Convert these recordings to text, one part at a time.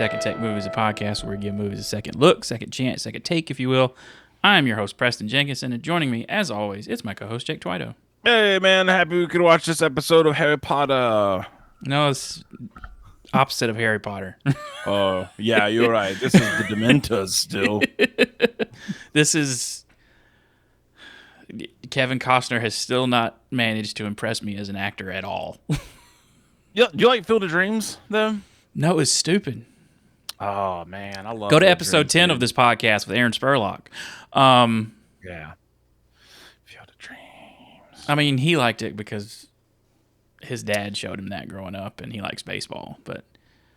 Second Take Movies, a podcast where we give movies a second look, second chance, second take, if you will. I am your host, Preston Jenkinson, and joining me, as always, it's my co-host, Jake Twito. Hey, man, happy we could watch this episode of Harry Potter. No, it's opposite of Harry Potter. Oh, yeah, you're right. This is the Dementors still. This is... Kevin Costner has still not managed to impress me as an actor at all. Do you like Field of Dreams, though? No, it's stupid. Oh, man, I love Go to Field of episode Dreams, 10 dude. of this podcast with Aaron Spurlock. Yeah. Field of Dreams. I mean, he liked it because his dad showed him that growing up, and he likes baseball. But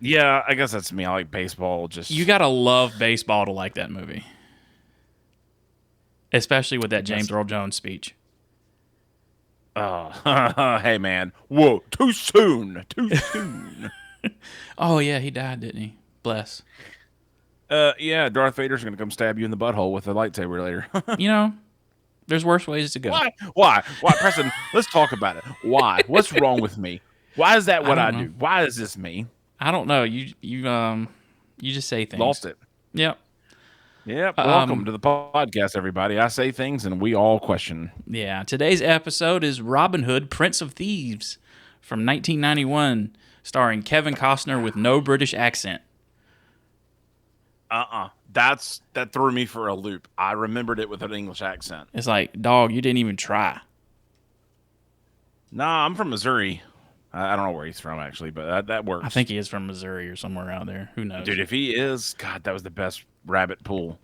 Yeah, I guess that's me. I like baseball. Just you gotta love baseball to like that movie, especially with that James Earl Jones speech. hey, man. Whoa, too soon. Too soon. Oh yeah, he died, didn't he? Bless. Yeah, Darth Vader's going to come stab you in the butthole with a lightsaber later. You know, there's worse ways to go. Why, Preston? Let's talk about it. Why? What's wrong with me? Why is that what I do? Why is this me? I don't know. You just say things. Lost it. Yep. Yep. Welcome to the podcast, everybody. I say things and we all question. Yeah. Today's episode is Robin Hood, Prince of Thieves from 1991, starring Kevin Costner with no British accent. That threw me for a loop. I remembered it with an English accent. It's like, dog, you didn't even try. Nah, I'm from Missouri. I don't know where he's from, actually, but that works. I think he is from Missouri or somewhere out there. Who knows? Dude, if he is, God, that was the best rabbit pool.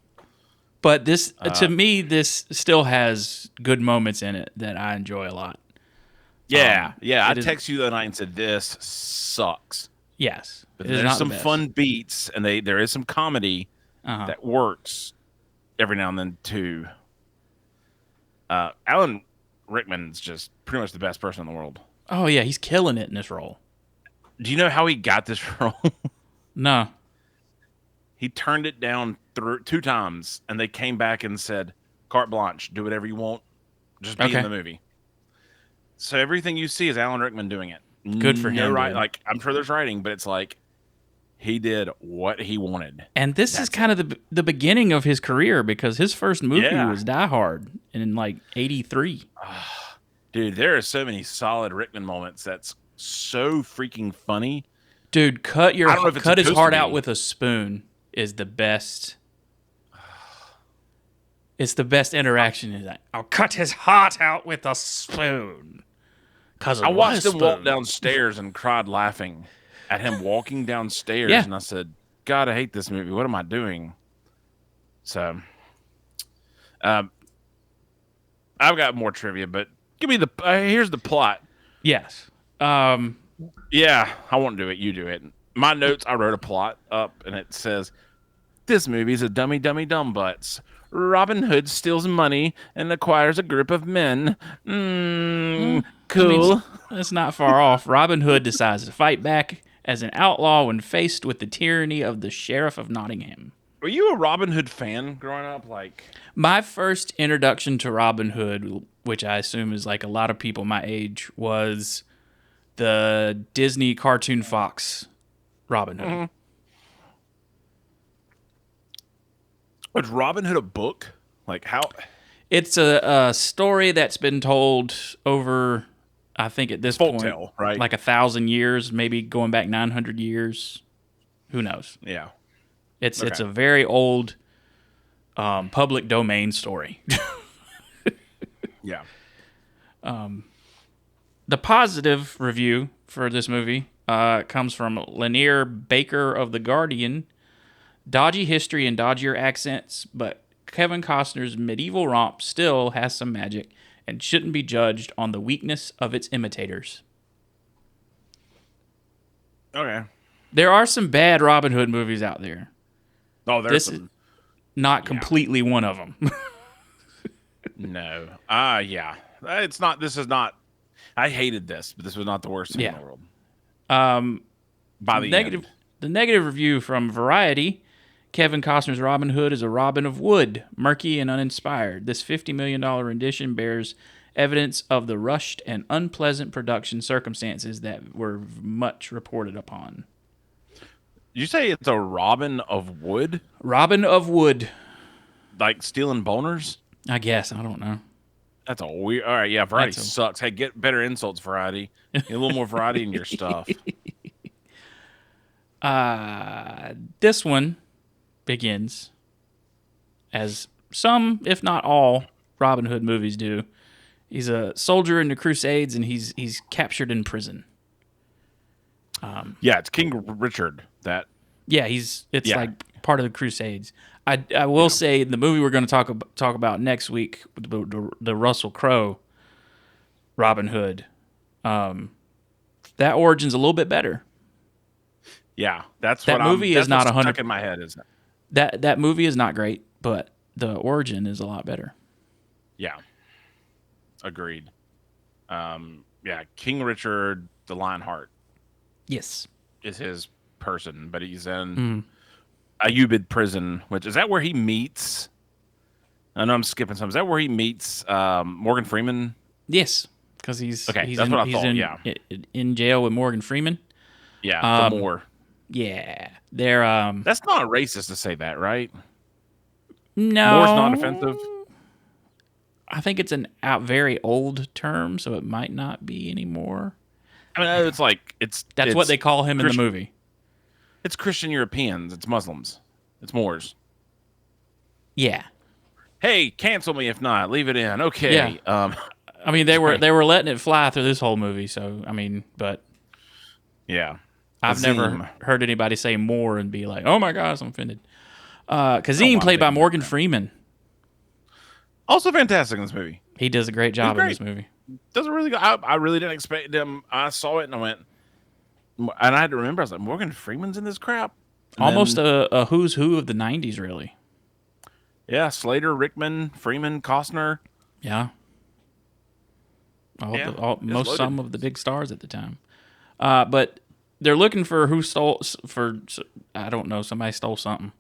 But this, to me, this still has good moments in it that I enjoy a lot. Yeah. I texted you that night and said, this sucks. Yes. But there's some fun beats, and there is some comedy that works every now and then, too. Alan Rickman's just pretty much the best person in the world. Oh, yeah, he's killing it in this role. Do you know how he got this role? No. He turned it down 2 times, and they came back and said, carte blanche, do whatever you want, just be in the movie. So everything you see is Alan Rickman doing it. Good for him. Right? Like, I'm sure there's writing, but it's like he did what he wanted. And this is kind of the beginning of his career, because his first movie was Die Hard in like 83. Dude, there are so many solid Rickman moments that's so freaking funny. Dude, cut his heart out with a spoon is the best. It's the best interaction. Is that I'll cut his heart out with a spoon. I watched him walk downstairs and cried laughing at him walking downstairs, and I said, God, I hate this movie. What am I doing? So, I've got more trivia, but give me here's the plot. Yes. Yeah, I won't do it. You do it. My notes, I wrote a plot up, and it says, this movie's a dummy, dummy, dumb butts. Robin Hood steals money and acquires a group of men. Cool. I mean, that's not far off. Robin Hood decides to fight back as an outlaw when faced with the tyranny of the Sheriff of Nottingham. Were you a Robin Hood fan growing up? My first introduction to Robin Hood, which I assume is like a lot of people my age, was the Disney cartoon Fox Robin Hood. Mm-hmm. Was Robin Hood a book? Like how? It's a story that's been told over, I think at this point, right? Like 1,000 years, maybe going back 900 years. Who knows? Yeah. It's a very old public domain story. Yeah. The positive review for this movie comes from Lanier Baker of The Guardian. Dodgy history and dodgier accents, but Kevin Costner's medieval romp still has some magic and shouldn't be judged on the weakness of its imitators. Okay. There are some bad Robin Hood movies out there. Oh, there's some. Is not completely one of them. No. Yeah. It's not. This is not. I hated this, but this was not the worst thing in the world. By the end. The negative review from Variety: Kevin Costner's Robin Hood is a Robin of Wood, murky and uninspired. This $50 million rendition bears evidence of the rushed and unpleasant production circumstances that were much reported upon. You say it's a Robin of Wood? Robin of Wood. Like stealing boners? I guess. I don't know. That's a weird. All right, yeah, variety That's sucks. Hey, get better insults, variety. Get a little more variety in your stuff. This one begins as some, if not all, Robin Hood movies do. He's a soldier in the Crusades, and he's captured in prison. Yeah, it's King Richard. That. Yeah, it's Yeah. like part of the Crusades. I will say the movie we're going to talk about next week, the Russell Crowe Robin Hood. That origin's a little bit better. Yeah, that's That what movie that's is not what's 100. stuck in my head, isn't it? That movie is not great, but the origin is a lot better. Yeah, agreed. Yeah, King Richard the Lionheart Yes. is his person, but he's in Ayyubid prison. Which is that where he meets? I know I'm skipping some. Is that where he meets Morgan Freeman? Yes, because he's Okay, he's that's in, what I he's thought. in, Yeah, in jail with Morgan Freeman. yeah, for more. Yeah, they're That's not racist to say that, right? no, More's not offensive. I think it's an very old term, so it might not be anymore. I mean, it's like That's what they call him in the movie. It's Christian Europeans. It's Muslims. It's Moors. Yeah. Hey, cancel me if not. Leave it in. Okay. Yeah. I mean, they were letting it fly through this whole movie. So I mean, but yeah, I've never heard anybody say more and be like, "Oh my gosh, I'm offended." Kazim, played by Morgan Freeman, also fantastic in this movie. He does a great job in this movie. Does a really good. I really didn't expect him. I saw it and I went, and I had to remember. I was like, Morgan Freeman's in this crap. And almost a who's who of the '90s, really. Yeah, Slater, Rickman, Freeman, Costner. Yeah. Some of the big stars at the time. But they're looking for I don't know, somebody stole something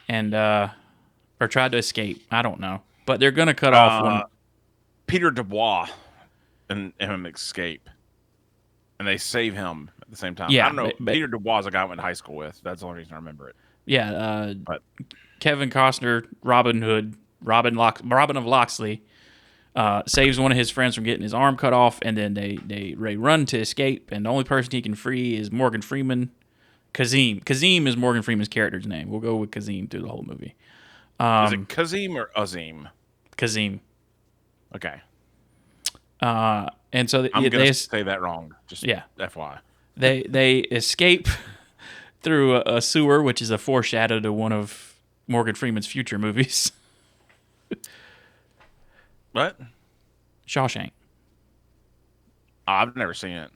and or tried to escape. I don't know. But they're going to cut off one. Peter Dubois and him escape. And they save him at the same time. Yeah, I don't know. Peter Dubois is a guy I went to high school with. That's the only reason I remember it. Yeah, Kevin Costner, Robin Hood, Robin of Locksley, saves one of his friends from getting his arm cut off, and then they run to escape, and the only person he can free is Morgan Freeman. Kazim. Kazim is Morgan Freeman's character's name. We'll go with Kazim through the whole movie. Is it Kazim or Azim? Kazim. Okay. And so I'm going to say that wrong. Just FYI. They escape through a sewer, which is a foreshadow to one of Morgan Freeman's future movies. What? Shawshank. Oh, I've never seen it.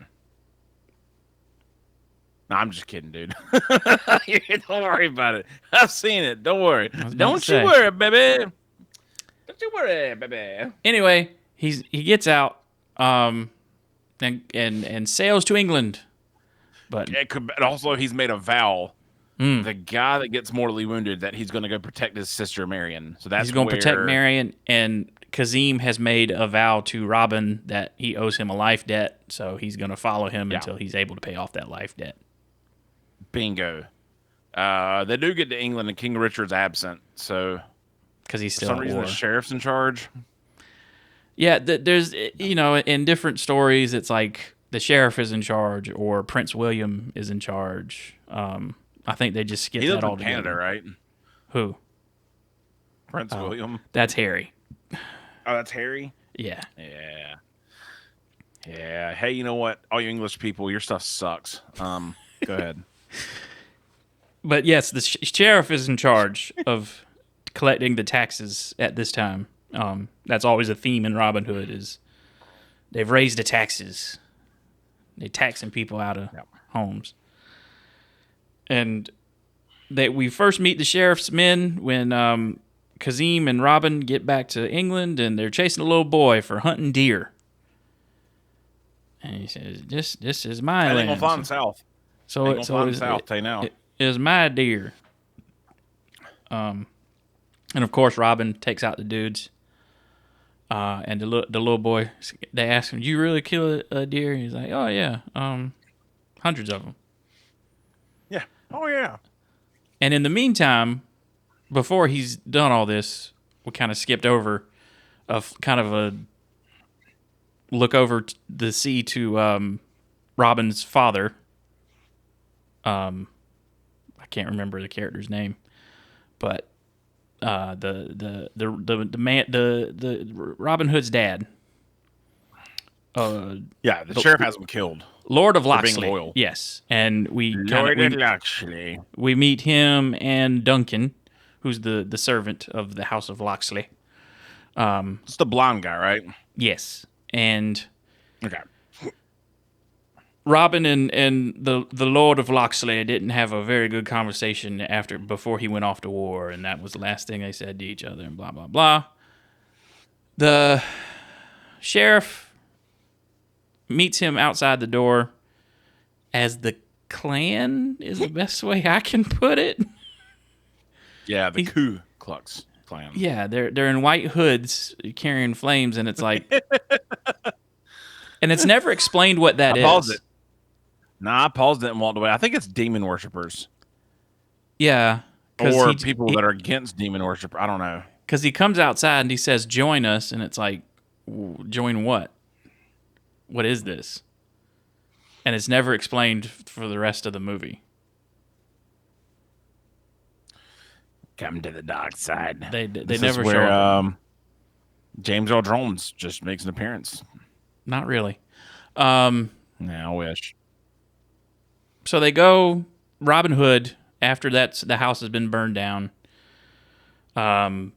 No, I'm just kidding, dude. Don't worry about it. I've seen it. Don't worry. Don't you worry, baby. Don't you worry, baby. Anyway, he gets out and sails to England. But also, he's made a vow. The guy that gets mortally wounded, that he's going to go protect his sister Marion. So he's going to protect Marion, and Kazim has made a vow to Robin that he owes him a life debt. So he's going to follow him until he's able to pay off that life debt. Bingo. They do get to England, and King Richard's absent. So because he's still for some reason the sheriff's in charge. Yeah, there's in different stories, it's like the sheriff is in charge or Prince William is in charge. I think they just skip that all together. Canada, right? Who? Prince William. That's Harry. Oh, that's Harry? Yeah. Yeah. Yeah. Hey, you know what? All you English people, your stuff sucks. Go ahead. But yes, the sheriff is in charge of collecting the taxes at this time. That's always a theme in Robin Hood is they've raised the taxes. They're taxing people out of homes. And we first meet the sheriff's men when Kazim and Robin get back to England, and they're chasing a little boy for hunting deer. And he says, "This is my land." They're gonna find south. So south. Tell you now, it is my deer. And of course, Robin takes out the dudes. And the little boy, they ask him, "Do you really kill a deer?" And he's like, "Oh yeah, hundreds of them." Yeah. Oh yeah. And in the meantime, before he's done all this, we kind of skipped over kind of a look over the sea to Robin's father. I can't remember the character's name, but the Robin Hood's dad. The sheriff has him killed. Lord of for being Loxley. loyal. Yes, and we Loxley. we meet him and Duncan, who's the servant of the House of Loxley. It's the blonde guy, right? Yes, and Okay. Robin and the Lord of Loxley didn't have a very good conversation before he went off to war, and that was the last thing they said to each other, and blah blah blah. The sheriff meets him outside the door as the Klan is the best way I can put it. Yeah, the Ku Klux Klan. Yeah, they're in white hoods carrying flames, and it's like, and it's never explained what that is. I paused it. Nah, I paused it and walked away. I think it's demon worshippers. Yeah, or people that are against demon worship. I don't know. Because he comes outside and he says, "Join us," and it's like, join what? What is this? And it's never explained for the rest of the movie. Come to the dark side. They this never is where, show up. James Earl Jones just makes an appearance. Not really. Yeah, I wish. So they go. Robin Hood, after the house has been burned down. The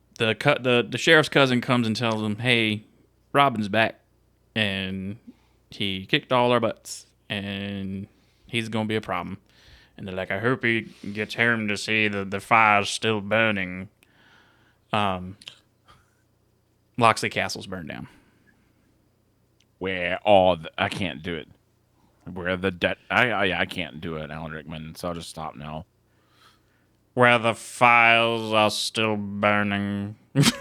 sheriff's cousin comes and tells him, "Hey, Robin's back, and he kicked all our butts, and he's gonna be a problem." And they're like, "I hope he gets home to see the fire's still burning." Loxley Castle's burned down. Where I can't do it. Where the I can't do it, Alan Rickman. So I'll just stop now. Where the fires are still burning. The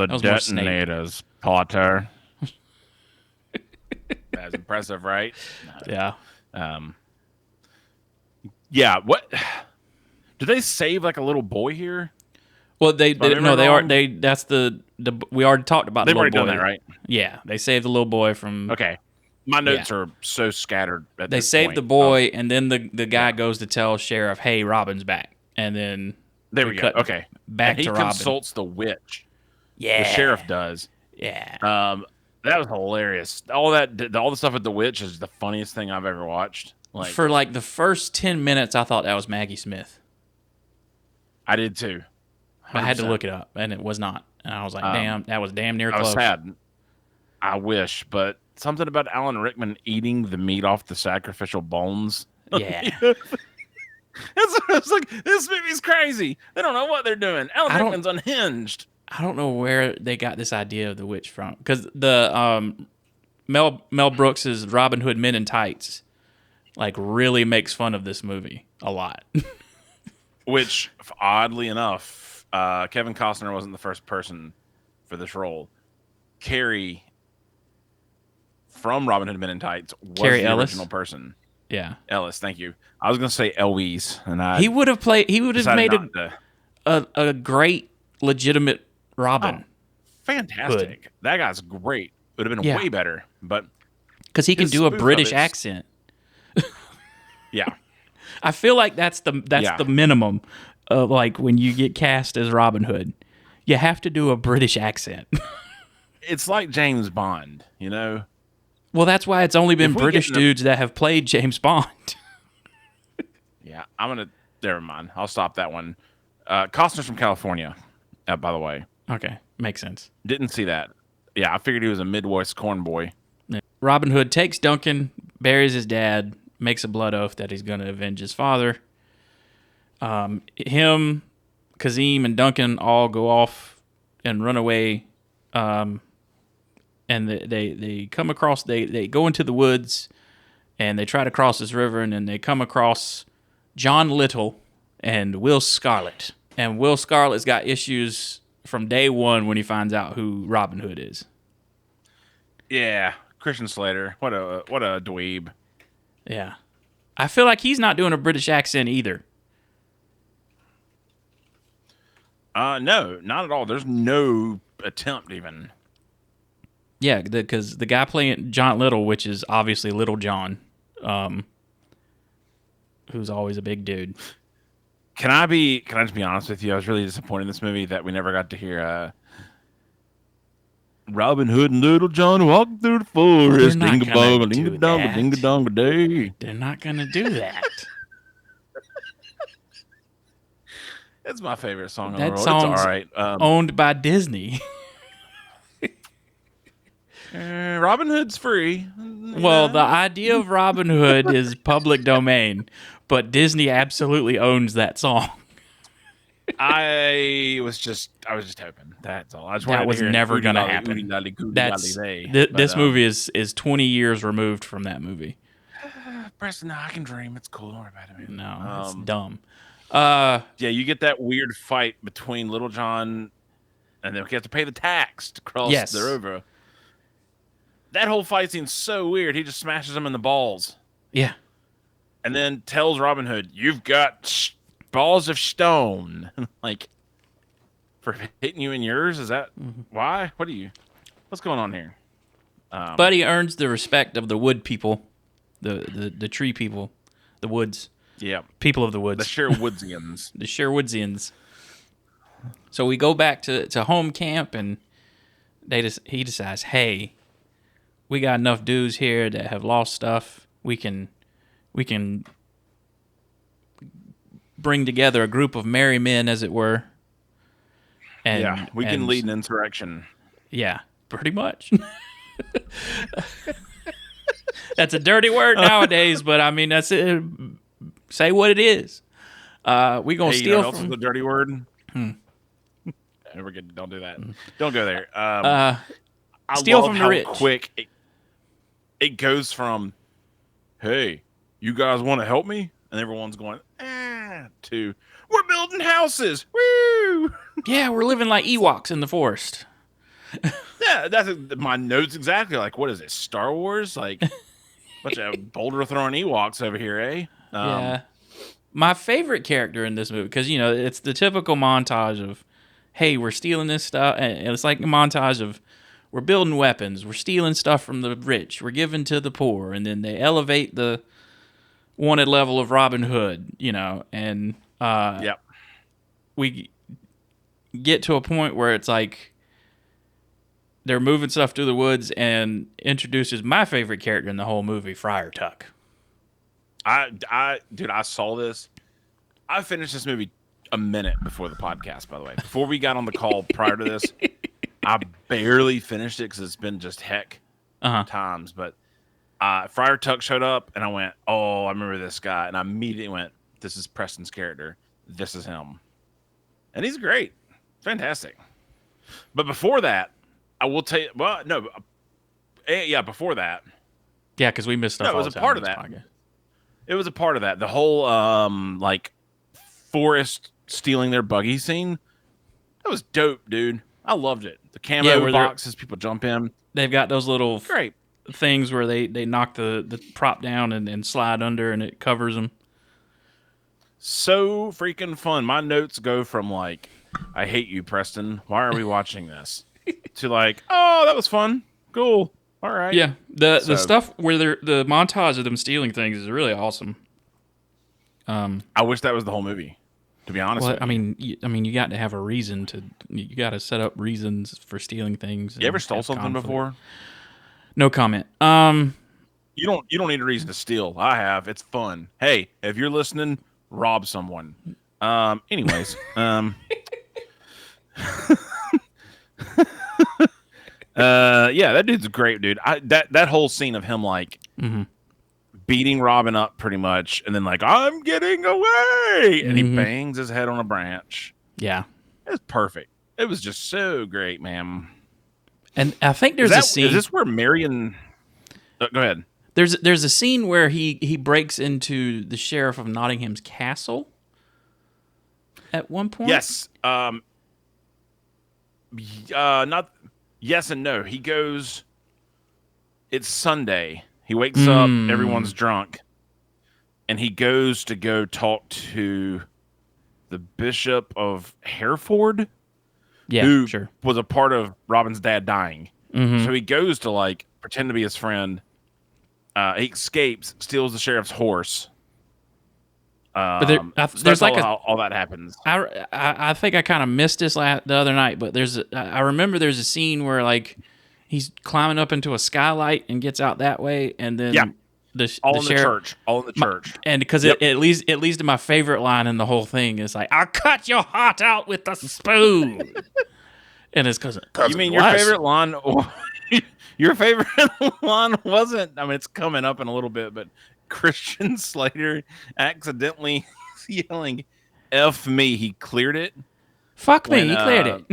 detonators, Potter. That's impressive, right? Yeah. Yeah. What? Do they save like a little boy here? Well, they that's the we already talked about. They've the little already boy. done that, right? Yeah, they saved the little boy from. Okay. My notes are so scattered. They saved the boy, and then the guy goes to tell sheriff, "Hey, Robin's back," and then there we go. Okay, back to Robin. He consults the witch. Yeah, the sheriff does. Yeah. That was hilarious. All the stuff with the witch is the funniest thing I've ever watched. For like the first 10 minutes, I thought that was Maggie Smith. I did too. 100%. I had to look it up, and it was not. And I was like, "Damn, that was damn near close." I was sad. I wish, but something about Alan Rickman eating the meat off the sacrificial bones. Yeah. It's like, this movie's crazy. They don't know what they're doing. Alan Rickman's unhinged. I don't know where they got this idea of the witch from. Because the Mel Brooks's Robin Hood Men in Tights like really makes fun of this movie a lot. Which, oddly enough, Kevin Costner wasn't the first person for this role. Carrie from Robin Hood Men in Tights was Carrie the Ellis? original person. Yeah, Ellis. Thank you. I was going to say Eloise, and he would have made a great, legitimate Robin. Oh, fantastic! Hood. That guy's great. Would have been way better, but because he can do a British accent. Yeah, I feel like that's the minimum of like when you get cast as Robin Hood, you have to do a British accent. It's like James Bond, you know. Well, that's why it's only been British dudes that have played James Bond. Yeah, never mind. I'll stop that one. Costner's from California, by the way. Okay, makes sense. Didn't see that. Yeah, I figured he was a Midwest corn boy. Robin Hood takes Duncan, buries his dad, makes a blood oath that he's going to avenge his father. Him, Kazim, and Duncan all go off and run away. And they come across, they go into the woods, and they try to cross this river, and then they come across John Little and Will Scarlet. And Will Scarlet's got issues from day one when he finds out who Robin Hood is. Yeah, Christian Slater. What a dweeb. Yeah. I feel like he's not doing a British accent either. No, not at all. There's no attempt even. Yeah, because the guy playing John Little, which is obviously Little John, who's always a big dude. Can I just be honest with you? I was really disappointed in this movie that we never got to hear Robin Hood and Little John walking through the forest. They're not gonna do Ding-a-dong, day. They're not gonna do that. It's my favorite song in the That world. song's it's all right. owned by Disney. Robin Hood's free. Well, the idea of Robin Hood is public domain, but Disney absolutely owns that song. I was just hoping. That's all. That was never going to happen. This movie is 20 years removed from that movie. Preston, I can dream. It's cool. Don't worry about it, man. No, it's dumb. Yeah, you get that weird fight between Little John, and then we have to pay the tax to cross the river. That whole fight scene's so weird. He just smashes him in the balls. Yeah. And then tells Robin Hood, "You've got balls of stone." Like, for hitting you in yours? Is that why? What's going on here? But he earns the respect of the wood people, the tree people, the woods. Yeah. People of the woods. The Sherwoodsians. The Sherwoodsians. So we go back to home camp, and he decides, hey, we got enough dudes here that have lost stuff. We can bring together a group of merry men, as it were. And we can lead an insurrection. Yeah, pretty much. That's a dirty word nowadays, but I mean, that's it. Say what it is. We gonna steal from... Also the dirty word? Never get. Don't do that. Don't go there. Steal from the rich. Quick it goes from, hey, you guys want to help me? And everyone's going, to, we're building houses. Woo! Yeah, we're living like Ewoks in the forest. Yeah, that's my notes exactly. Like, what is it, Star Wars? Like, bunch of boulder throwing Ewoks over here, eh? Yeah. My favorite character in this movie, because, it's the typical montage of, hey, we're stealing this stuff. And it's like a montage of, we're building weapons, we're stealing stuff from the rich, we're giving to the poor, and then they elevate the wanted level of Robin Hood, and we get to a point where it's like they're moving stuff through the woods and introduces my favorite character in the whole movie, Friar Tuck. I saw this. I finished this movie a minute before the podcast, by the way. Before we got on the call prior to this, I barely finished it because it's been just heck times. But Friar Tuck showed up, and I went, oh, I remember this guy. And I immediately went, this is Preston's character. This is him. And he's great. Fantastic. But before that, I will tell you, well, no. Before that. Yeah, because we missed stuff. No, it was a part of that. Podcast. It was a part of that. The whole, forest stealing their buggy scene. That was dope, dude. I loved it. The camo boxes people jump in. They've got those little things where they knock the prop down and slide under, and it covers them. So freaking fun. My notes go from like, I hate you, Preston. Why are we watching this? To like, oh, that was fun. Cool. All right. Yeah. The stuff where the montage of them stealing things is really awesome. I wish that was the whole movie, to be honest. Well, I mean, you got to have a reason you got to set up reasons for stealing things. You ever stole something before? No comment. You don't need a reason to steal. I have. It's fun. Hey, if you're listening, rob someone. Anyways, yeah, that dude's great, dude. That whole scene of him like beating Robin up pretty much, and then like, I'm getting away, and he bangs his head on a branch. Yeah, it was perfect. It was just so great, man. And I think there's a scene. Is this where Marion? Go ahead. There's a scene where he breaks into the sheriff of Nottingham's castle at one point. Yes. Not yes and no. He goes. It's Sunday. He wakes up. Everyone's drunk, and he goes to go talk to the Bishop of Hereford, who was a part of Robin's dad dying. Mm-hmm. So he goes to like pretend to be his friend. He escapes, steals the sheriff's horse. But there's like all that happens. I think I kind of missed this the other night, but I remember there's a scene where like he's climbing up into a skylight and gets out that way, and then the sheriff, all in the church, and because it leads to my favorite line in the whole thing is like, "I'll cut your heart out with a spoon," and it's because you mean your favorite line? Your favorite line wasn't. I mean, it's coming up in a little bit, but Christian Slater accidentally yelling "F me." He cleared it. Fuck me. He cleared it.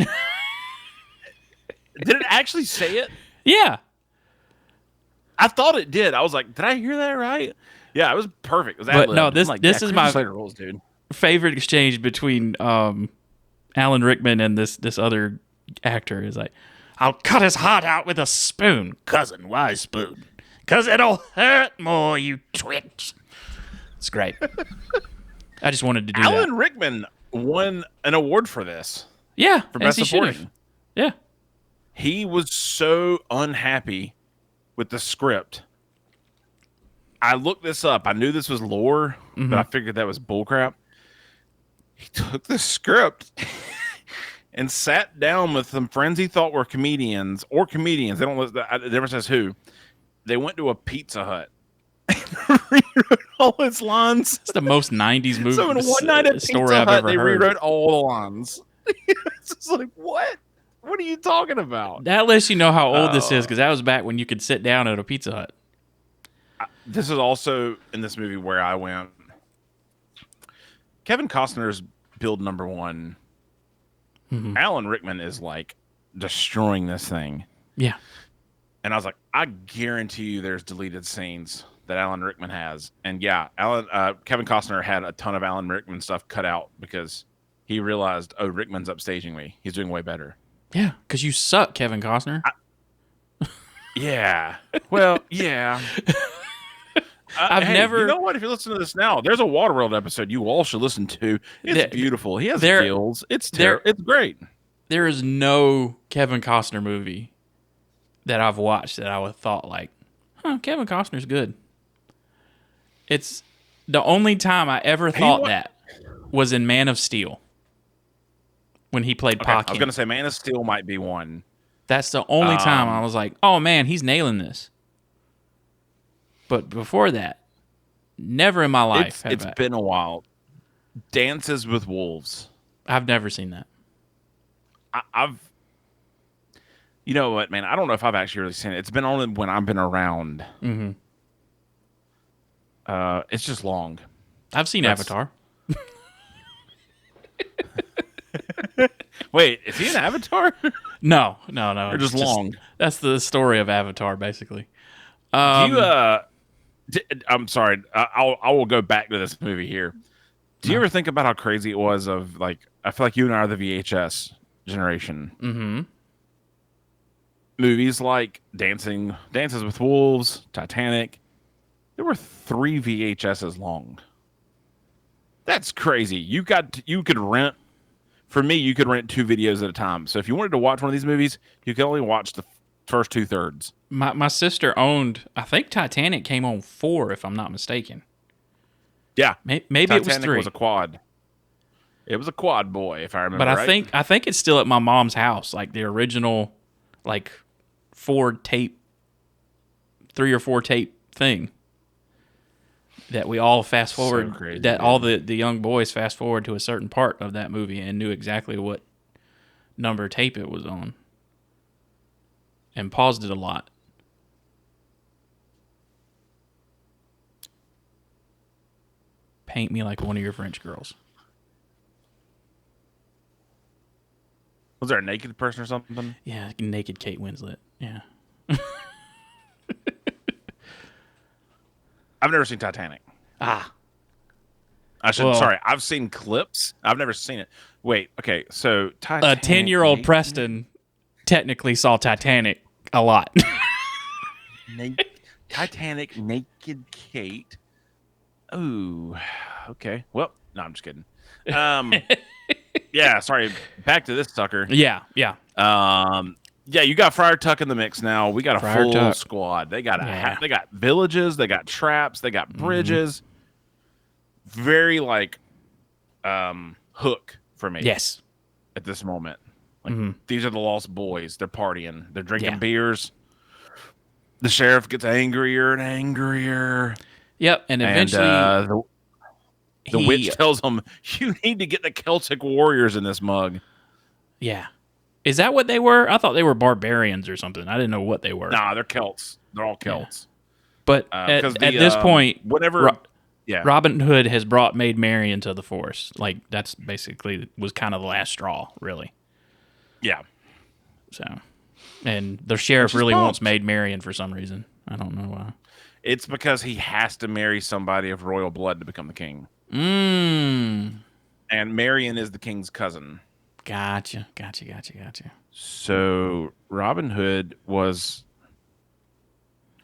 Did it actually say it? Yeah. I thought it did. I was like, did I hear that right? Yeah, it was perfect. It was but no, this is my rules, dude. favorite exchange between Alan Rickman and this other actor is like, "I'll cut his heart out with a spoon, cousin. Why spoon? 'Cause it'll hurt more, you twit." It's great. I just wanted to do Alan that. Rickman won an award for this. Yeah, for best supporting. Yeah, he was so unhappy with the script. I looked this up. I knew this was lore, but I figured that was bullcrap. He took the script and sat down with some friends he thought were comedians. They don't. It never says who. They went to a Pizza Hut and rewrote all his lines. It's the most 90s movie. So in one night at story Pizza I've Hut, ever they heard. rewrote all the lines. It's just like, what? What are you talking about? That lets you know how old this is, because that was back when you could sit down at a Pizza Hut. This is also in this movie where I went. Kevin Costner's build number one. Mm-hmm. Alan Rickman is like destroying this thing. Yeah. And I was like, I guarantee you there's deleted scenes that Alan Rickman has. And yeah, Kevin Costner had a ton of Alan Rickman stuff cut out because he realized, oh, Rickman's upstaging me. He's doing way better. Yeah, because you suck, Kevin Costner. Yeah. Well, yeah. I've never. You know what? If you listen to this now, there's a Waterworld episode you all should listen to. It's beautiful. He has skills. It's great. There is no Kevin Costner movie that I've watched that I would have thought like, Kevin Costner's good. It's the only time I ever thought that was in Man of Steel when he played Pa Kent. I was going to say Man of Steel might be one. That's the only time I was like, oh man, he's nailing this. But before that, never in my life. It's been a while. Dances with Wolves. I've never seen that. You know what, man? I don't know if I've actually really seen it. It's been only when I've been around. Mm-hmm. It's just long. I've seen Avatar. Wait, is he an Avatar? No. Or just long. That's the story of Avatar, basically. I'm sorry. I will go back to this movie here. Do you ever think about how crazy it was? Of like, I feel like you and I are the VHS generation. Mm-hmm. Movies like Dances with Wolves, Titanic. There were 3 VHSs long. That's crazy. You could rent. For me, you could rent 2 videos at a time. So if you wanted to watch one of these movies, you could only watch the first 2/3. My sister owned, I think Titanic came on 4, if I'm not mistaken. Yeah. Maybe Titanic it was 3. Was a quad. It was a quad, boy, if I remember right. But I think it's still at my mom's house, like the original, like 3 or 4 tape thing that we all fast forward. So crazy, that all the young boys fast forward to a certain part of that movie and knew exactly what number tape it was on, and paused it a lot. Paint me like one of your French girls. Was there a naked person or something? Yeah, naked Kate Winslet. Yeah. I've never seen Titanic. Sorry, I've seen clips. I've never seen it. Wait, okay, so Titanic. A 10-year-old Preston technically saw Titanic a lot. Titanic, naked Kate. Oh, okay. Well, no, I'm just kidding. Yeah, sorry. Back to this sucker. Yeah. Yeah, you got Friar Tuck in the mix now. We got a Friar full Tuck. squad. They got Yeah. they got villages, they got traps, they got bridges. Very like Hook for me. Yes. At this moment. Like these are the Lost Boys. They're partying. They're drinking beers. The sheriff gets angrier and angrier. Yep, and eventually the witch tells him, "You need to get the Celtic warriors in this mug." Yeah. Is that what they were? I thought they were barbarians or something. I didn't know what they were. Nah, they're Celts. They're all Celts. Yeah. But at this point, Robin Hood has brought Maid Mary into the forest. Like, that's basically was kind of the last straw, really. Yeah. So, and the sheriff really wants Maid Marian for some reason. I don't know why. It's because he has to marry somebody of royal blood to become the king. And Marian is the king's cousin. Gotcha. So Robin Hood was...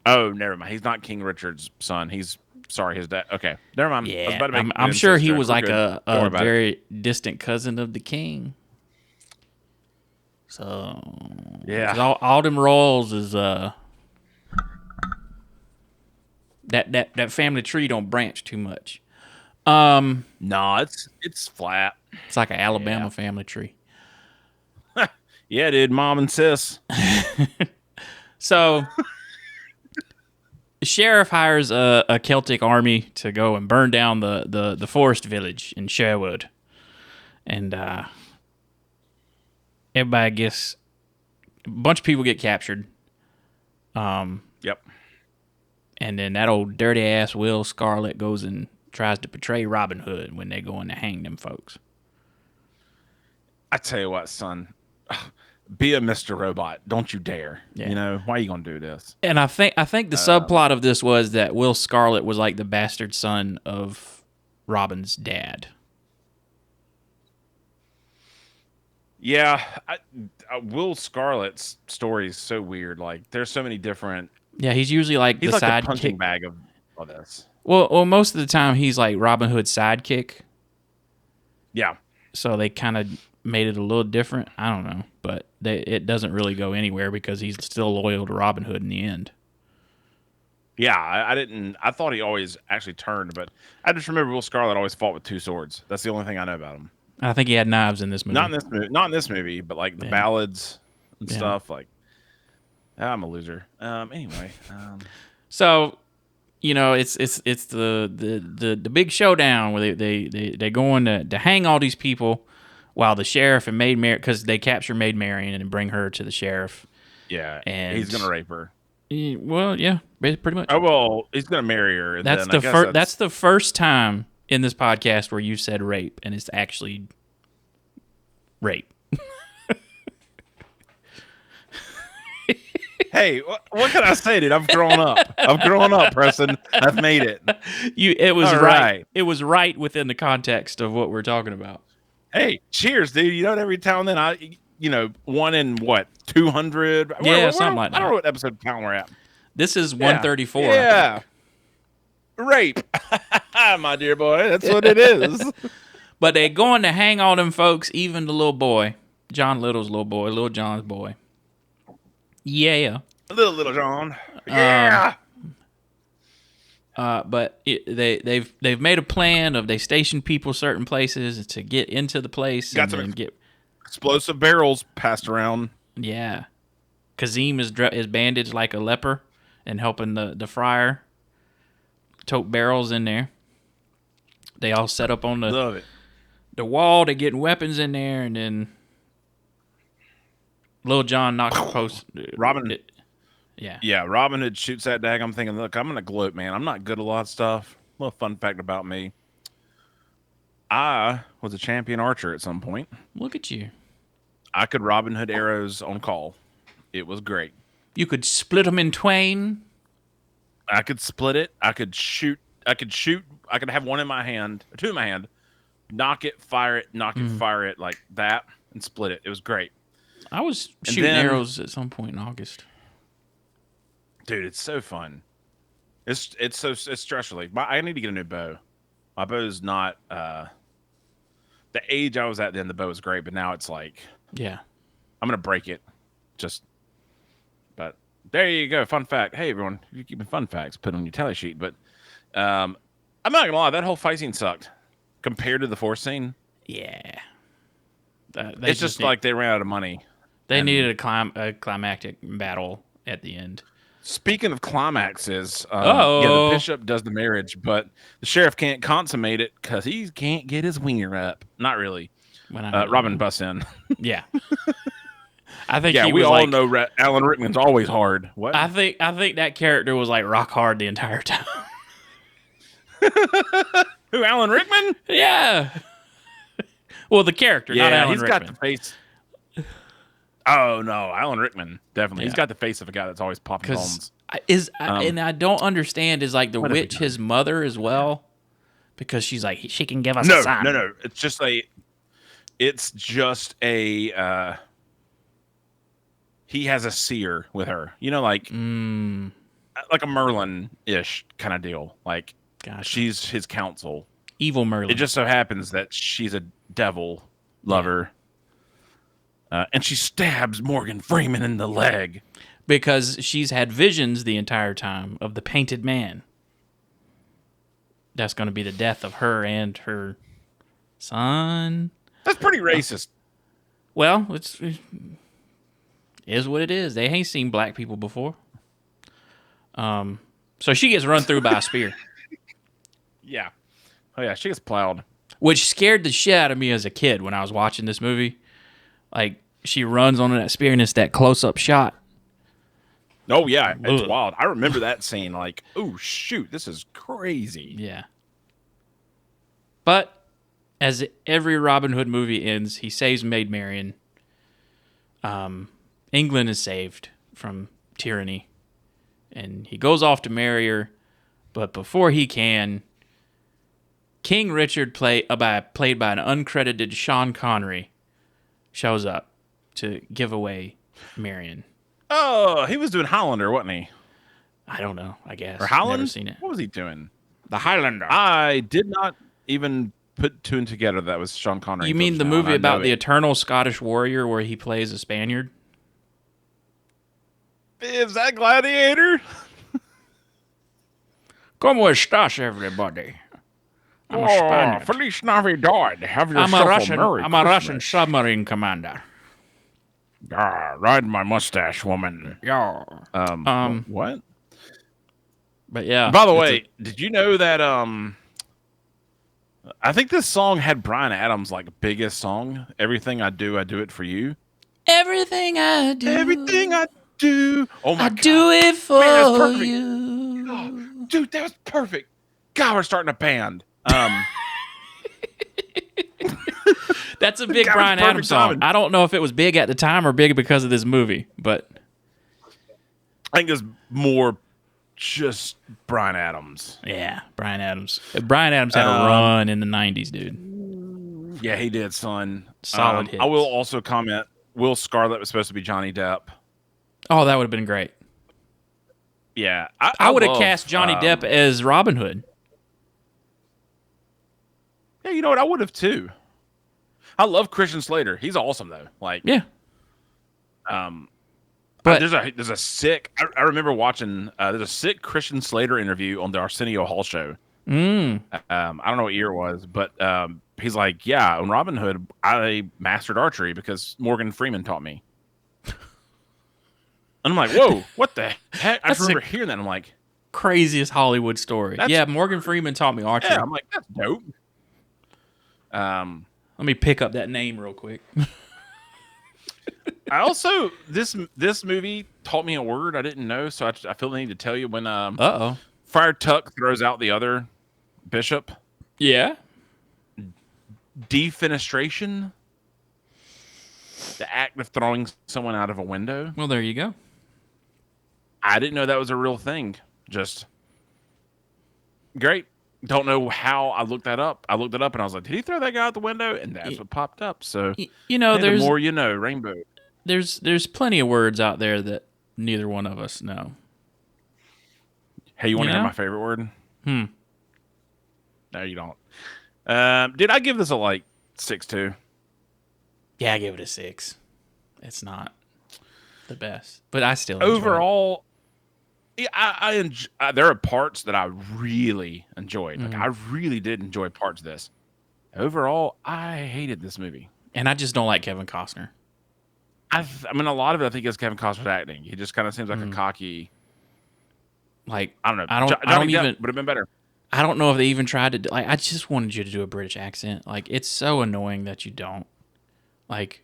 Oh, never mind. He's not King Richard's son. He's... Sorry, his dad. Okay, never mind. Yeah, I'm sure he was like a very distant cousin of the king. So yeah, all them royals is that family tree don't branch too much. No, it's flat. It's like an Alabama family tree. Yeah, dude, mom and sis. So the sheriff hires a Celtic army to go and burn down the forest village in Sherwood. And everybody gets... A bunch of people get captured. Yep. And then that old dirty-ass Will Scarlet goes and tries to betray Robin Hood when they go in to hang them folks. I tell you what, son. Be a Mr. Robot. Don't you dare. Yeah. You know, why are you going to do this? And I think the subplot of this was that Will Scarlet was like the bastard son of Robin's dad. Yeah. Will Scarlet's story is so weird. Like, there's so many different... Yeah, he's usually like the sidekick. The punching bag of all this. Well, most of the time he's like Robin Hood's sidekick. Yeah. So they kind of made it a little different. I don't know, but it doesn't really go anywhere because he's still loyal to Robin Hood in the end. Yeah, I thought he always actually turned, but I just remember Will Scarlet always fought with two swords. That's the only thing I know about him. I think he had knives in this movie. Not in this movie, but like the ballads and stuff. Like, I'm a loser. Anyway, so you know, it's the big showdown where they go in to hang all these people. While the sheriff and Maid Marian, because they capture Maid Marian and bring her to the sheriff. Yeah, and he's gonna rape her. Well, yeah, pretty much. Oh well, he's gonna marry her. And that's that's the first time in this podcast where you said rape, and it's actually rape. Hey, what can I say, dude? I've grown up. Preston. I've made it. It was right. It was right within the context of what we're talking about. Hey, cheers, dude. You know, every time then one in what, 200? Yeah, something like that. I don't know what episode count we're at. This is 134. Yeah. Rape. My dear boy. That's what it is. But they're going to hang all them folks, even the little boy. John Little's little boy. Little John's boy. Yeah. Little John. Yeah. But they've made a plan of they station people certain places to get into the place and get explosive barrels passed around. Yeah, Kazim is bandaged like a leper and helping the friar tote barrels in there. They all set up on the wall. They're getting weapons in there, and then Lil John knocks the post. Robin. Yeah, Robin Hood shoots that dag. I'm thinking, look, I'm going to gloat, man. I'm not good at a lot of stuff. A little fun fact about me. I was a champion archer at some point. Look at you. I could Robin Hood arrows on call. It was great. You could split them in twain. I could split it. I could shoot. I could have one in my hand, or two in my hand, knock it, fire it, fire it like that, and split it. It was great. I was shooting arrows at some point in August. Dude, it's so fun. It's stress relief. I need to get a new bow. My bow's not the age I was at then. The bow was great, but now it's like Yeah. I'm gonna break it. Just, but there you go. Fun fact. Hey everyone, if you're keeping fun facts, put it on your tally sheet. But I'm not gonna lie, that whole fight scene sucked compared to the force scene. Yeah. It's just like they ran out of money. They needed a climactic battle at the end. Speaking of climaxes, Oh, the bishop does the marriage, but the sheriff can't consummate it because he can't get his wiener up. Not really. Robin busts in. Yeah. I think we all know Alan Rickman's always hard. What? I think that character was like rock hard the entire time. Who, Alan Rickman? Yeah. Well, the character, not Alan Rickman. He's got the face. Oh no, Alan Rickman definitely. He's got the face of a guy that's always popping bones. And I don't understand, is like the witch his mother as well? Because she's like, she can give us a sign. No. It's just a he has a seer with her. You know, like a Merlin-ish kind of deal. Like, she's his counsel. Evil Merlin. It just so happens that she's a devil lover. And she stabs Morgan Freeman in the leg. Because she's had visions the entire time of the painted man. That's going to be the death of her and her son. That's pretty racist. Well, it is what it is. They ain't seen black people before. So she gets run through by a spear. Yeah. Oh, yeah, she gets plowed. Which scared the shit out of me as a kid when I was watching this movie. Like, she runs on that spear and it's that close-up shot. Oh, yeah, it's wild. I remember that scene like, oh, shoot, this is crazy. Yeah. But as every Robin Hood movie ends, he saves Maid Marian. England is saved from tyranny. And he goes off to marry her. But before he can, King Richard, played by an uncredited Sean Connery, shows up to give away Marion. Oh, he was doing Highlander, wasn't he? I don't know, I guess. Or Howland? Never seen it. What was he doing? The Highlander. I did not even put two and together that was Sean Connery. You mean the movie about the eternal Scottish warrior where he plays a Spaniard? Is that Gladiator? ¿Cómo estás, everybody? I'm a Spaniard. Feliz Navidad. Have I'm a Russian submarine commander. Ride my mustache, woman. Yeah. What? But yeah. By the way, did you know that I think this song had Bryan Adams' like biggest song. Everything I do it for you. Everything I do. Everything I do. Oh my God. I do it for Man, you. Oh, dude, that was perfect. God, we're starting a band. That's a big Bryan Adams song. I don't know if it was big at the time or big because of this movie, but I think it's more just Bryan Adams. Yeah, Bryan Adams. Bryan Adams had a run in the 90s, dude. Yeah, he did, son. Solid hits. I will also comment, Will Scarlett was supposed to be Johnny Depp. Oh, that would have been great. Yeah. I would have cast Johnny Depp as Robin Hood. Yeah, you know what? I would have too. I love Christian Slater. He's awesome though. Like, yeah. But there's a sick. I remember watching. There's a sick Christian Slater interview on the Arsenio Hall show. I don't know what year it was, but he's like, yeah, on Robin Hood, I mastered archery because Morgan Freeman taught me. And I'm like, whoa, what the heck? I just remember hearing that. I'm like, craziest Hollywood story. Yeah, Morgan Freeman taught me archery. Yeah, I'm like, that's dope. Let me pick up that name real quick. I also this movie taught me a word I didn't know, so I feel the need to tell you when Friar Tuck throws out the other bishop. Yeah. Defenestration. The act of throwing someone out of a window. Well, there you go. I didn't know that was a real thing. Just great. Don't know how I looked that up. I looked it up and I was like, did he throw that guy out the window? And that's what popped up. So, you know, the more you know, rainbow. There's plenty of words out there that neither one of us know. Hey, you want to hear know? my favorite word? No, you don't. Dude, I give this a 6.2. Yeah, I give it a 6. It's not the best, but I still enjoy it. Overall, yeah, there are parts that I really enjoyed. Like I really did enjoy parts of this. Overall, I hated this movie. And I just don't like Kevin Costner. I mean, a lot of it I think is Kevin Costner's acting. He just kind of seems like a cocky. Like I don't know. I don't Johnny even Depp would have been better. I don't know if they even tried to do, I just wanted you to do a British accent. Like it's so annoying that you don't. Like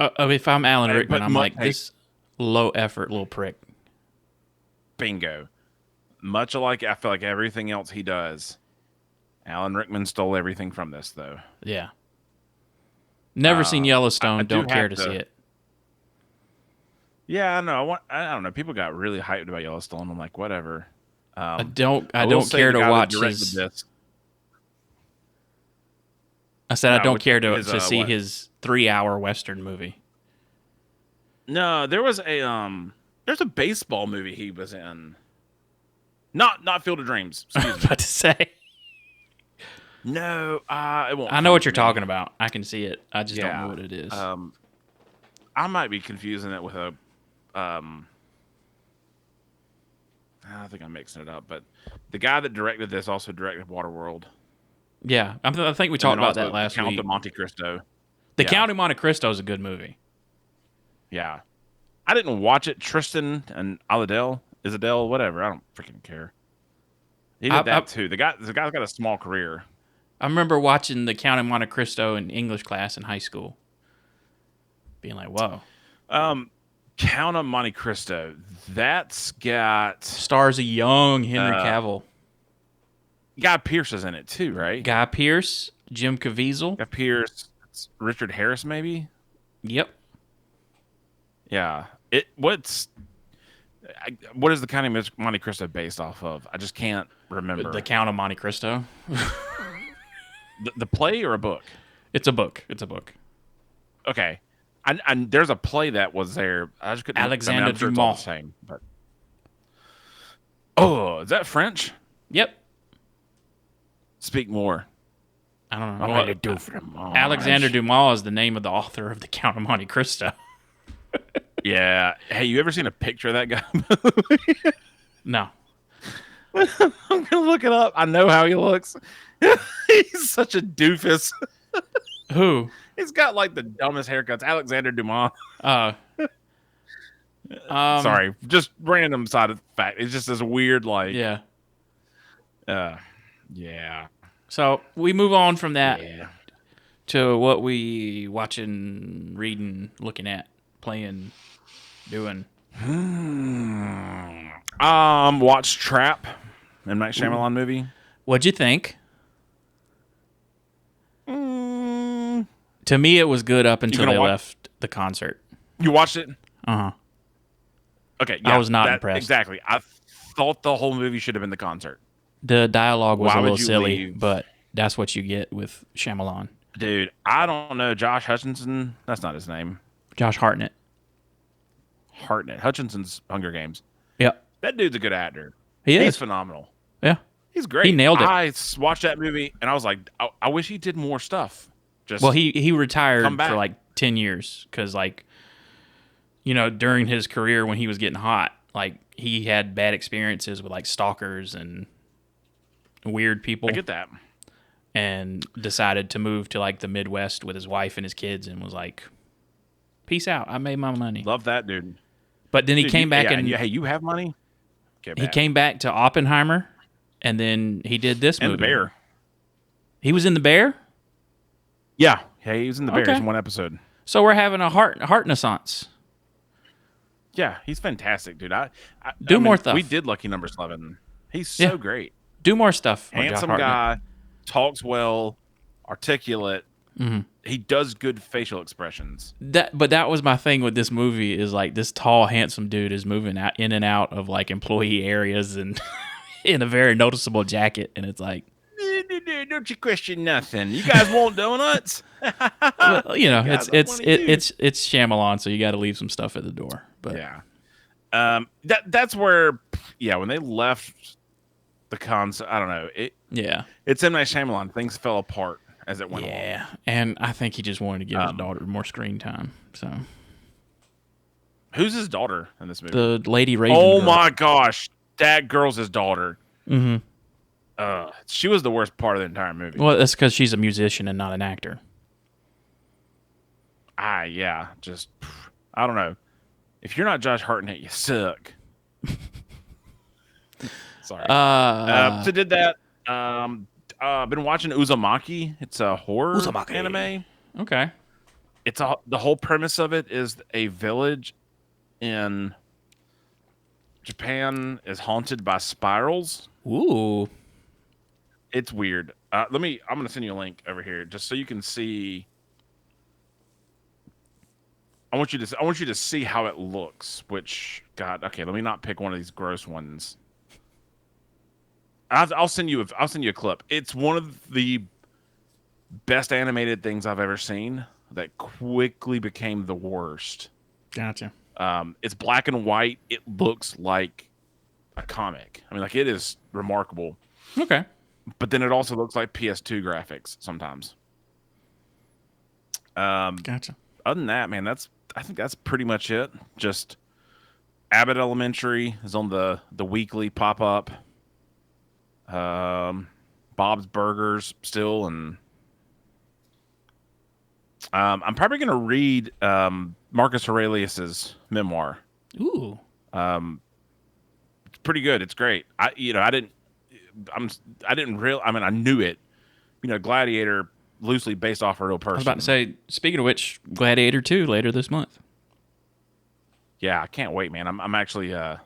if I'm Alan Rickman, I'm like this low effort little prick. Bingo. Much like I feel like everything else he does, Alan Rickman stole everything from this, though. Yeah. Never seen Yellowstone. Don't care to see it. Yeah, I know. I don't know. People got really hyped about Yellowstone. I'm like, whatever. I don't care to watch his. This. I said I don't care to see his 3-hour Western movie. No, there's a baseball movie he was in. Not Field of Dreams. I was about to say. No, it won't. I know what you're talking about. I can see it. I just don't know what it is. I might be confusing it with a. I think I'm mixing it up, but the guy that directed this also directed Waterworld. Yeah, I think we talked about that last week. Count of Monte Cristo. The Count of Monte Cristo is a good movie. Yeah, I didn't watch it. Tristan and Isadel, whatever. I don't freaking care. He did that too. The guy's got a small career. I remember watching The Count of Monte Cristo in English class in high school, being like, "Whoa." Count of Monte Cristo. That's got stars a young Henry Cavill. Guy Pearce is in it too, right? Guy Pearce, Jim Caviezel. Guy Pearce, Richard Harris, maybe. Yep. Yeah. What is the Count of Monte Cristo based off of? I just can't remember. The Count of Monte Cristo. the play or a book? It's a book. Okay. And there's a play that was there. I just couldn't. Alexander Dumas. Dumas. The same, but is that French? Yep. Speak more. I don't know. I'm going to do for them. Alexander Dumas is the name of the author of The Count of Monte Cristo. Yeah. Hey, you ever seen a picture of that guy? No. I'm gonna look it up. I know how he looks. He's such a doofus. Who? He's got like the dumbest haircuts. Alexander Dumas. Sorry, just random side of fact. It's just this weird Yeah. Yeah. So we move on from that to what we watching, reading, looking at, playing, doing. Watch Trap, M. Night Shyamalan movie. What'd you think? To me, it was good up until they left the concert. You watched it? Uh-huh. Okay, yeah, I was not impressed. Exactly. I thought the whole movie should have been the concert. The dialogue was a little silly, but that's what you get with Shyamalan. Dude, I don't know. Josh Hutcherson? That's not his name. Josh Hartnett. Hutchinson's Hunger Games. Yep. That dude's a good actor. He's phenomenal. Yeah. He's great. He nailed it. I watched that movie, and I was like, I wish he did more stuff. He retired for like 10 years because, like, during his career when he was getting hot, like, he had bad experiences with, like, stalkers and weird people. I get that. And decided to move to, like, the Midwest with his wife and his kids and was like, peace out. I made my money. Love that, dude. But then he came back and... Hey, you have money? He came back to Oppenheimer, and then he did this movie. And The Bear. He was in The Bear? Yeah. He was in The Bear in one episode. So we're having a heart renaissance. Yeah, he's fantastic, dude. Do more stuff. We did Lucky Number 11. He's so great. Do more stuff. Handsome guy, talks well, articulate. Mm-hmm. He does good facial expressions. But that was my thing with this movie is like this tall, handsome dude is moving in and out of like employee areas and in a very noticeable jacket, and it's like, don't you question nothing. You guys want donuts? Well, it's Shyamalan, so you got to leave some stuff at the door. But yeah, That's where, yeah, when they left the concept, I don't know. It's M. Night Shyamalan. Things fell apart as it went along. Yeah, and I think he just wanted to give his daughter more screen time. So, who's his daughter in this movie? the Lady Raven. Oh girl. my gosh, that girl's his daughter. Mm-hmm. She was the worst part of the entire movie. Well, that's because she's a musician and not an actor. Yeah, just I don't know. If you're not Josh Hartnett, you suck. Sorry. So did that. Been watching Uzumaki. It's a horror anime. Okay. It's the whole premise of it is a village in Japan is haunted by spirals. Ooh. It's weird. I'm gonna send you a link over here just so you can see. I want you to see how it looks. Which, God, okay, let me not pick one of these gross ones. I'll send you a clip. It's one of the best animated things I've ever seen that quickly became the worst. Gotcha. It's black and white. It looks like a comic. I mean, like, it is remarkable. Okay. But then it also looks like PS2 graphics sometimes. Gotcha. Other than that, man, I think that's pretty much it. Just Abbott Elementary is on the weekly pop-up. Bob's Burgers still, and I'm probably going to read Marcus Aurelius's memoir. Ooh. It's pretty good. It's great. I knew it. Gladiator loosely based off a real person. I was about to say, speaking of which, Gladiator 2 later this month. Yeah, I can't wait, man. I'm actually I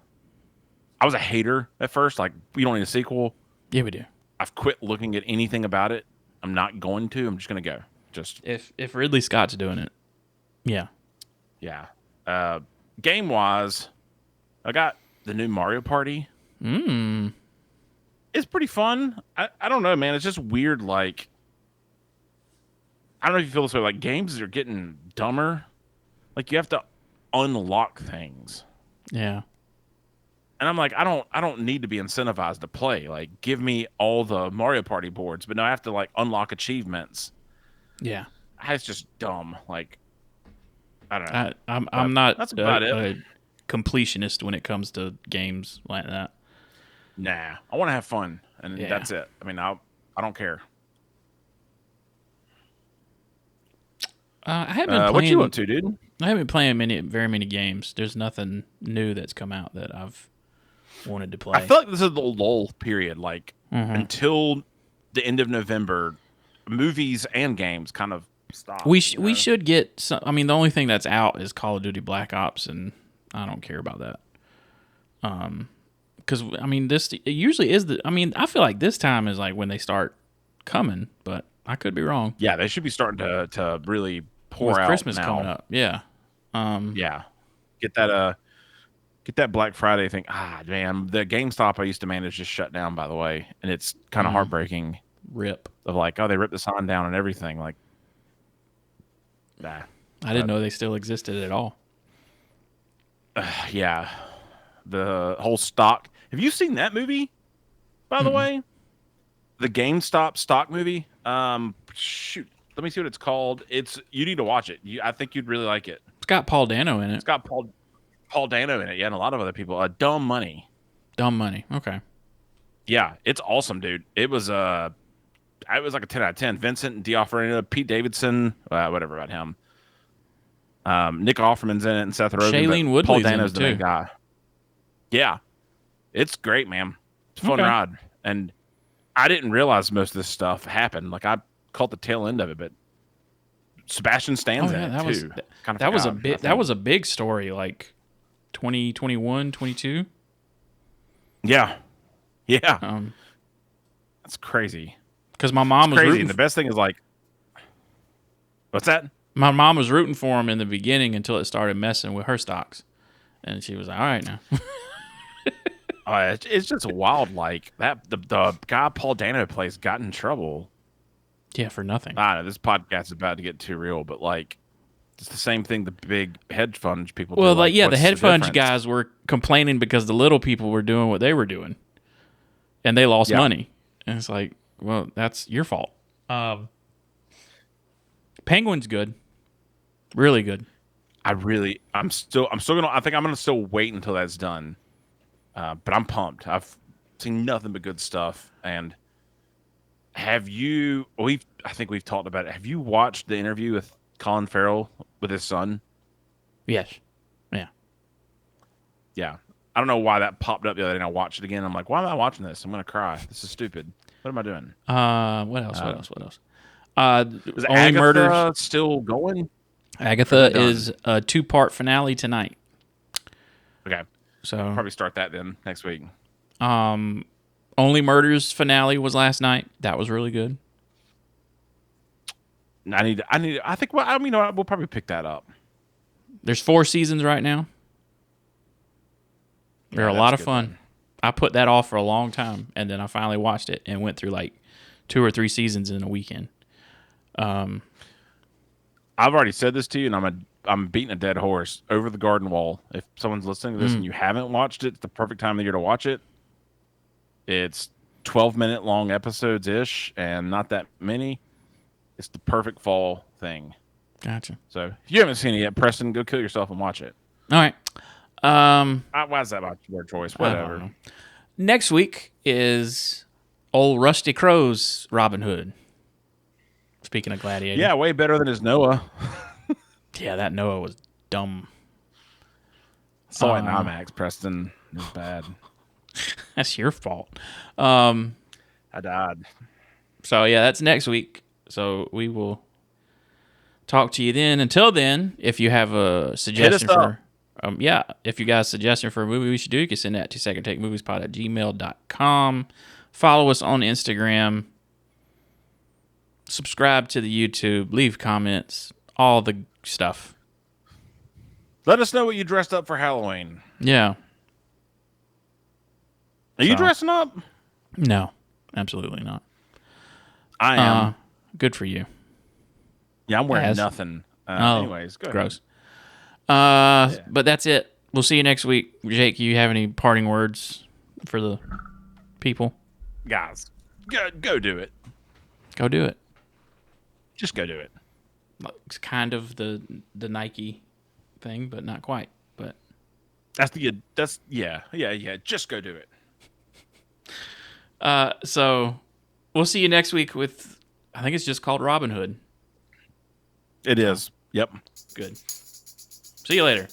was a hater at first, like, we don't need a sequel. Yeah, we do. I've quit looking at anything about it. I'm not going to. I'm just going to go. Just if Ridley Scott's doing it. Yeah. Yeah. Game wise, I got the new Mario Party. It's pretty fun. I don't know, man. It's just weird. Like, I don't know if you feel this way. Like, games are getting dumber. Like, you have to unlock things. Yeah. And I'm like, I don't need to be incentivized to play. Like, give me all the Mario Party boards, but no, I have to, like, unlock achievements. Yeah. It's just dumb. Like, I don't know. I'm not that's about a completionist when it comes to games like that. Nah, I want to have fun, and that's it. I mean, I don't care. I haven't been playing. What you up to, dude? I haven't been playing very many games. There's nothing new that's come out that I've wanted to play. I feel like this is the lull period. Like, until the end of November, movies and games kind of stop. We should get some. I mean, the only thing that's out is Call of Duty Black Ops, and I don't care about that. Because I mean, it usually is I mean, I feel like this time is like when they start coming, but I could be wrong. Yeah, they should be starting to really pour with out Christmas now. coming up. Yeah. Yeah. Get that Black Friday thing. Man, the GameStop I used to manage just shut down, by the way, and it's kind of heartbreaking. Rip. Of like, they ripped the sign down and everything. Like, nah. I didn't know they still existed at all. Yeah. The whole stock. Have you seen that movie, by the way? The GameStop stock movie? Shoot. Let me see what it's called. You need to watch it. I think you'd really like it. It's got Paul Dano in it. It's got Paul Dano in it, yeah, and a lot of other people. Dumb Money. Dumb Money. Okay. Yeah, it's awesome, dude. It was like a 10 out of 10. Vincent D'Onofrio, Pete Davidson, whatever about him. Nick Offerman's in it and Seth Rogen. Shailene Woodley's Paul Dano's in it the main guy. Yeah, it's great, man. It's a fun ride, and I didn't realize most of this stuff happened. Like, I caught the tail end of it, but Sebastian Stan's in it too. That was a big story, like 2021, 22. Yeah. That's crazy. Because my mom was crazy. And the best thing is, like, what's that? My mom was rooting for him in the beginning until it started messing with her stocks, and she was like, "All right now." It's just wild. Like that, the guy Paul Dano plays got in trouble. Yeah, for nothing. I don't know. This podcast is about to get too real, but like, It's the same thing the big hedge fund people Well, do. Like, the what's hedge fund difference? guys were complaining because the little people were doing what they were doing, and they lost money. And it's like, well, that's your fault. Penguin's good, really good. I'm still gonna. I think I'm gonna still wait until that's done. But I'm pumped. I've seen nothing but good stuff. And have you? I think we've talked about it. Have you watched the interview with Colin Farrell with his son? Yes. Yeah. Yeah. I don't know why that popped up the other day. And I watched it again. I'm like, why am I watching this? I'm gonna cry. This is stupid. What am I doing? What else? Is Only Agatha Murders still going? Agatha is a 2-part finale tonight. Okay. So Probably start that then next week. Only Murders finale was last night. That was really good. I think, well, I mean, we'll probably pick that up. There's 4 seasons right now. They're a lot of fun. Then. I put that off for a long time, and then I finally watched it and went through like 2 or 3 seasons in a weekend. I've already said this to you, and I'm beating a dead horse. Over the Garden Wall. If someone's listening to this and you haven't watched it, it's the perfect time of the year to watch it. It's 12-minute long episodes ish, and not that many. It's the perfect fall thing. Gotcha. So if you haven't seen it yet, Preston, go kill yourself and watch it. All right. Why is that my word choice? Whatever. Next week is old Rusty Crowe's Robin Hood. Speaking of Gladiator. Yeah, way better than his Noah. Yeah, that Noah was dumb. Saw it in IMAX, Preston. It was bad. That's your fault. I died. So, yeah, that's next week. So, we will talk to you then. Until then, if you have a suggestion for... if you guys suggestion for a movie we should do, you can send that to secondtakemoviespod@gmail.com. Follow us on Instagram. Subscribe to the YouTube. Leave comments. All the stuff. Let us know what you dressed up for Halloween. Yeah. Are you dressing up? No, absolutely not. I am. Good for you. Yeah, I'm wearing nothing. Anyways, go gross. ahead. But that's it. We'll see you next week. Jake, you have any parting words for the people? Guys, go do it. Go do it. Just go do it. It's kind of the Nike thing, but not quite. But yeah. Just go do it. So we'll see you next week with, I think it's just called Robin Hood. It is. Yep. Good. See you later.